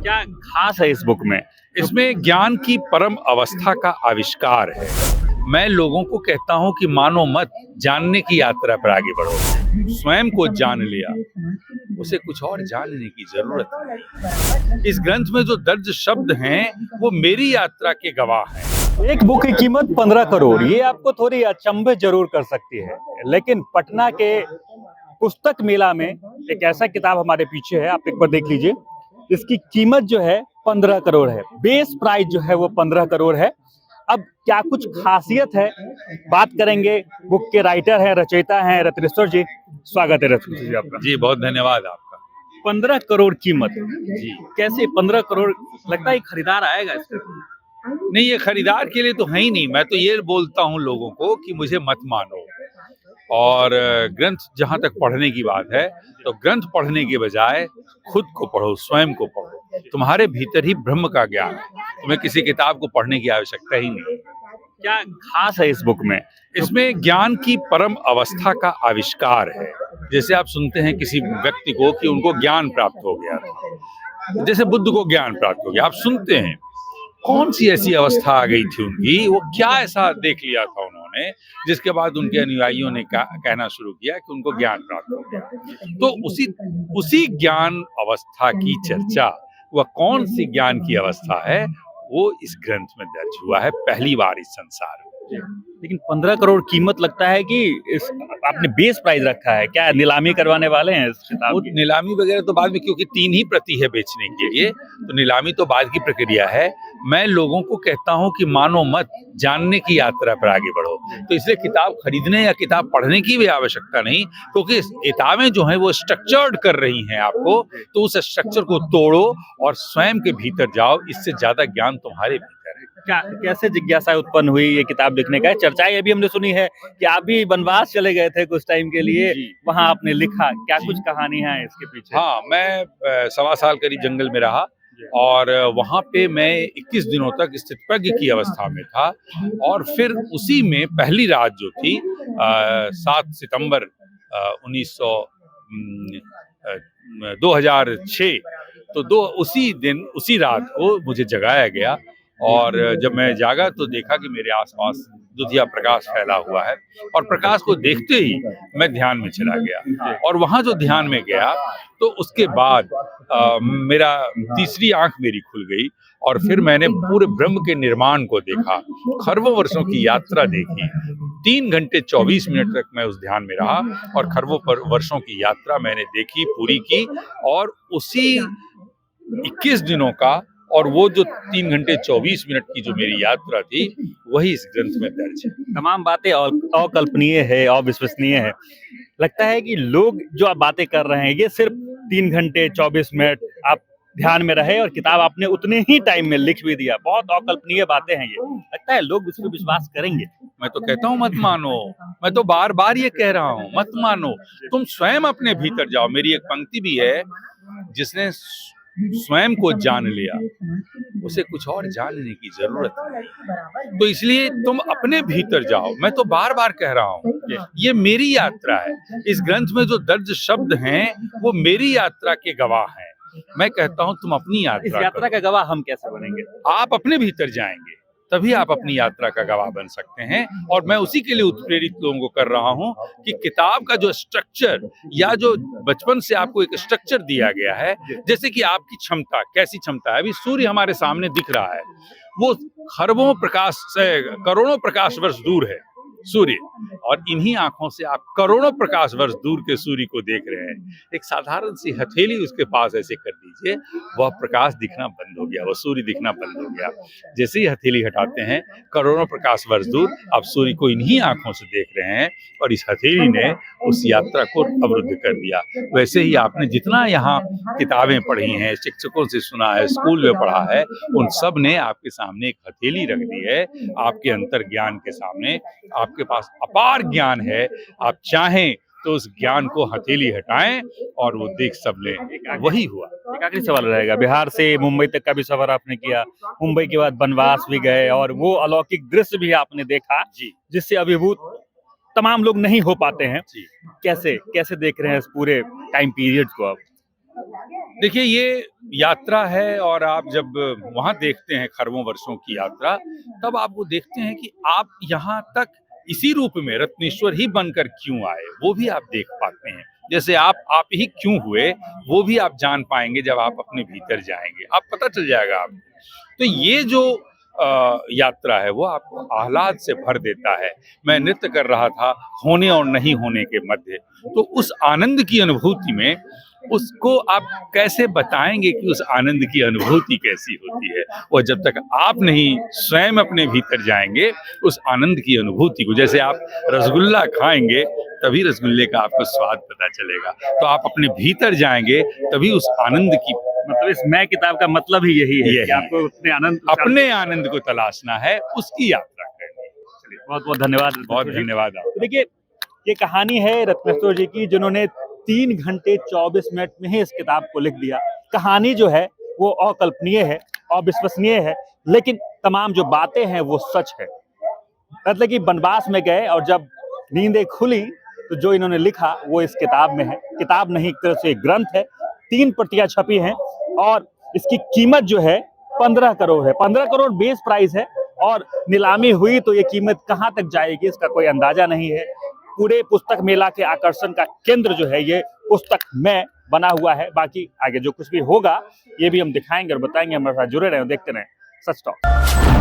क्या खास है इस बुक में? इसमें ज्ञान की परम अवस्था का आविष्कार है। मैं लोगों को कहता हूं कि मानो मत, जानने की यात्रा पर आगे बढ़ो। स्वयं को जान लिया, उसे कुछ और जानने की जरूरत नहीं। इस ग्रंथ में जो दर्ज शब्द हैं वो मेरी यात्रा के गवाह हैं। एक बुक की कीमत 15 करोड़, ये आपको थोड़ी अचंभित जरूर कर सकती है, लेकिन पटना के पुस्तक मेला में एक ऐसा किताब हमारे पीछे है, आप एक बार देख लीजिए। इसकी कीमत जो है 15 करोड़ है, बेस प्राइस जो है वो 15 करोड़ है। अब क्या कुछ खासियत है, बात करेंगे। बुक के राइटर हैं, रचयिता हैं रत्नेश्वर जी। स्वागत है रत्नेश्वर जी आपका। जी, बहुत धन्यवाद आपका। 15 करोड़ कीमत जी, कैसे 15 करोड़? लगता है खरीदार आएगा इसका? नहीं, ये खरीदार के लिए तो है ही नहीं। मैं तो ये बोलता हूँ लोगों को कि मुझे मत मानो। और ग्रंथ जहाँ तक पढ़ने की बात है, तो ग्रंथ पढ़ने के बजाय खुद को पढ़ो, स्वयं को पढ़ो। तुम्हारे भीतर ही ब्रह्म का ज्ञान है, तुम्हें किसी किताब को पढ़ने की आवश्यकता ही नहीं। क्या खास है इस बुक में? इसमें ज्ञान की परम अवस्था का आविष्कार है। जैसे आप सुनते हैं किसी व्यक्ति को कि उनको ज्ञान प्राप्त हो गया था, जैसे बुद्ध को ज्ञान प्राप्त हो गया, आप सुनते हैं कौन सी ऐसी अवस्था आ गई थी उनकी, वो क्या ऐसा देख लिया था उन्होंने जिसके बाद उनके अनुयायियों ने कहना शुरू किया कि उनको ज्ञान प्राप्त हो गया। तो उसी ज्ञान अवस्था की चर्चा, वह कौन सी ज्ञान की अवस्था है, वो इस ग्रंथ में दर्ज हुआ है पहली बार इस संसार में। लेकिन 15 करोड़ कीमत लगता है कि इस आपने बेस प्राइस रखा है, क्या नीलामी करवाने वाले हैं इस किताब वो की? नीलामी वगैरह तो बाद में, क्योंकि 3 ही प्रति है बेचने के लिए, तो नीलामी तो बाद की प्रक्रिया है। मैं लोगों को कहता हूं कि मानो मत, जानने की यात्रा पर आगे बढ़ो। तो इसलिए किताब खरीदने या किताब पढ़ने की भी आवश्यकता नहीं, क्योंकि किताबें जो हैं वो स्ट्रक्चर्ड कर रही हैं आपको। तो उस स्ट्रक्चर को तोड़ो और स्वयं के भीतर जाओ, इससे ज्यादा ज्ञान तुम्हारे भीतर है। क्या कैसे जिज्ञासा उत्पन्न हुई ये किताब लिखने का? चर्चाएं अभी हमने सुनी है कि आप भी वनवास चले गए थे कुछ टाइम के लिए, वहां आपने लिखा, क्या कुछ कहानी है इसके पीछे? हाँ, मैं 1.25 साल करीब जंगल में रहा और वहाँ पे मैं 21 दिनों तक स्थितप्रज्ञ की अवस्था में था। और फिर उसी में पहली रात जो थी 7 सितंबर 2006, तो उसी दिन उसी रात को मुझे जगाया गया। और जब मैं जागा तो देखा कि मेरे आसपास दुधिया प्रकाश फैला हुआ है, और प्रकाश को देखते ही मैं ध्यान में चला गया। और वहां जो ध्यान में गया तो उसके बाद मेरा तीसरी आंख मेरी खुल गई, और फिर मैंने पूरे ब्रह्म के निर्माण को देखा, खरबों वर्षों की यात्रा देखी। 3 घंटे 24 मिनट तक मैं उस ध्यान में रहा और खरबों पर वर्षों की यात्रा मैंने देखी, पूरी की। और उसी 21 दिनों का और वो जो 3 घंटे 24 मिनट की जो मेरी यात्रा थी, वही इस ग्रंथ में दर्ज है। तमाम बातें अकल्पनीय है, अविश्वसनीय है। लगता है कि लोग जो आप बातें कर रहे हैं, ये सिर्फ 3 घंटे 24 मिनट आप ध्यान में रहे और किताब आपने उतने ही टाइम में लिख भी दिया। बहुत अकल्पनीय बातें हैं ये। लगता है लोग इस पे विश्वास करेंगे। मैं तो कहता हूँ मत मानो, मैं तो बार बार ये कह रहा हूँ, मत मानो। तुम स्वयं अपने भीतर जाओ। मेरी एक पंक्ति भी है, जिसने स्वयं को जान लिया, उसे कुछ और जानने की जरूरत नहीं। तो इसलिए तुम अपने भीतर जाओ। मैं तो बार बार कह रहा हूँ, ये मेरी यात्रा है। इस ग्रंथ में जो दर्ज शब्द हैं वो मेरी यात्रा के गवाह हैं। मैं कहता हूँ तुम अपनी इस यात्रा यात्रा का गवाह हम कैसे बनेंगे? आप अपने भीतर जाएंगे, तभी आप अपनी यात्रा का गवाह बन सकते हैं। और मैं उसी के लिए उत्प्रेरित लोगों को कर रहा हूं कि किताब का जो स्ट्रक्चर, या जो बचपन से आपको एक स्ट्रक्चर दिया गया है, जैसे कि आपकी क्षमता, कैसी क्षमता है। अभी सूर्य हमारे सामने दिख रहा है, वो खरबों प्रकाश से, करोड़ों प्रकाश वर्ष दूर है सूर्य, और इन्हीं आंखों से आप करोड़ों प्रकाश वर्ष दूर के सूर्य को देख रहे हैं। एक साधारण सी हथेली उसके पास ऐसे कर दीजिए, वह प्रकाश दिखना बंद हो गया, वह सूर्य दिखना बंद हो गया। जैसे ही हथेली हटाते हैं, करोड़ों प्रकाश वर्ष दूर आप सूर्य को इन्हीं आंखों से देख रहे हैं, और इस हथेली ने उस यात्रा को अवरुद्ध कर दिया। वैसे ही आपने जितना यहाँ किताबें पढ़ी हैं, शिक्षकों से सुना है, स्कूल में पढ़ा है, उन सब ने आपके सामने एक हथेली रख दी है, आपके अंतर ज्ञान के सामने। आपके पास अपार ज्ञान है, आप चाहें तो उस ज्ञान को हथेली हटाएं और वो देख सब लें। वही हुआ। एक आखिरी सवाल रहेगा, बिहार से मुंबई तक का भी सफर आपने किया, मुंबई के बाद बनवास भी गए, और वो अलौकिक दृश्य भी आपने देखा जी जिससे अभिभूत तमाम लोग नहीं हो पाते हैं। जी। कैसे कैसे देख रहे हैं इस पूरे टाइम पीरियड को आप? देखिए, ये यात्रा है और आप जब वहाँ देखते हैं खरबों वर्षों की यात्रा, तब आप वो देखते हैं कि आप यहाँ तक इसी रूप में रत्नेश्वर ही बनकर क्यों आए, वो भी आप देख पाते हैं। जैसे आप ही क्यों हुए, वो भी आप जान पाएंगे जब आप अपने भीतर जाएंगे, आप पता चल जाएगा आपको। तो ये जो यात्रा है वो आपको आह्लाद से भर देता है। मैं नृत्य कर रहा था होने और नहीं होने के मध्य, तो उस आनंद की अनुभूति में उसको आप कैसे बताएंगे कि उस आनंद की अनुभूति कैसी होती है। और जब तक आप नहीं स्वयं अपने भीतर जाएंगे उस आनंद की अनुभूति को, जैसे आप रसगुल्ला खाएंगे तभी रसगुल्ले का आपको स्वाद पता चलेगा, तो आप अपने भीतर जाएंगे तभी उस आनंद की, मतलब इस मैं किताब का मतलब ही यही है कि आपको अपने आनंद को तलाशना है, उसकी यात्रा करनी है। चलिए, बहुत बहुत धन्यवाद। बहुत धन्यवाद आपका। तो देखिए, ये कहानी है रत्नेश्वर जी की, जिन्होंने 3 घंटे 24 मिनट में ही इस किताब को लिख दिया। कहानी जो है वो अकल्पनीय है, अविश्वसनीय है, लेकिन तमाम जो बातें हैं वो सच है। मतलब कि वनवास में गए और जब नींदें खुली तो जो इन्होंने लिखा वो इस किताब में है। किताब नहीं, एक तरह से ग्रंथ है। 3 प्रतियां छपी हैं और इसकी कीमत जो है 15 करोड़ है। 15 करोड़ बेस प्राइस है और नीलामी हुई तो ये कीमत कहां तक जाएगी इसका कोई अंदाजा नहीं है। पूरे पुस्तक मेला के आकर्षण का केंद्र जो है ये पुस्तक में बना हुआ है। बाकी आगे जो कुछ भी होगा ये भी हम दिखाएंगे और बताएंगे। हमारे साथ जुड़े रहें, देखते रहें सच टॉक।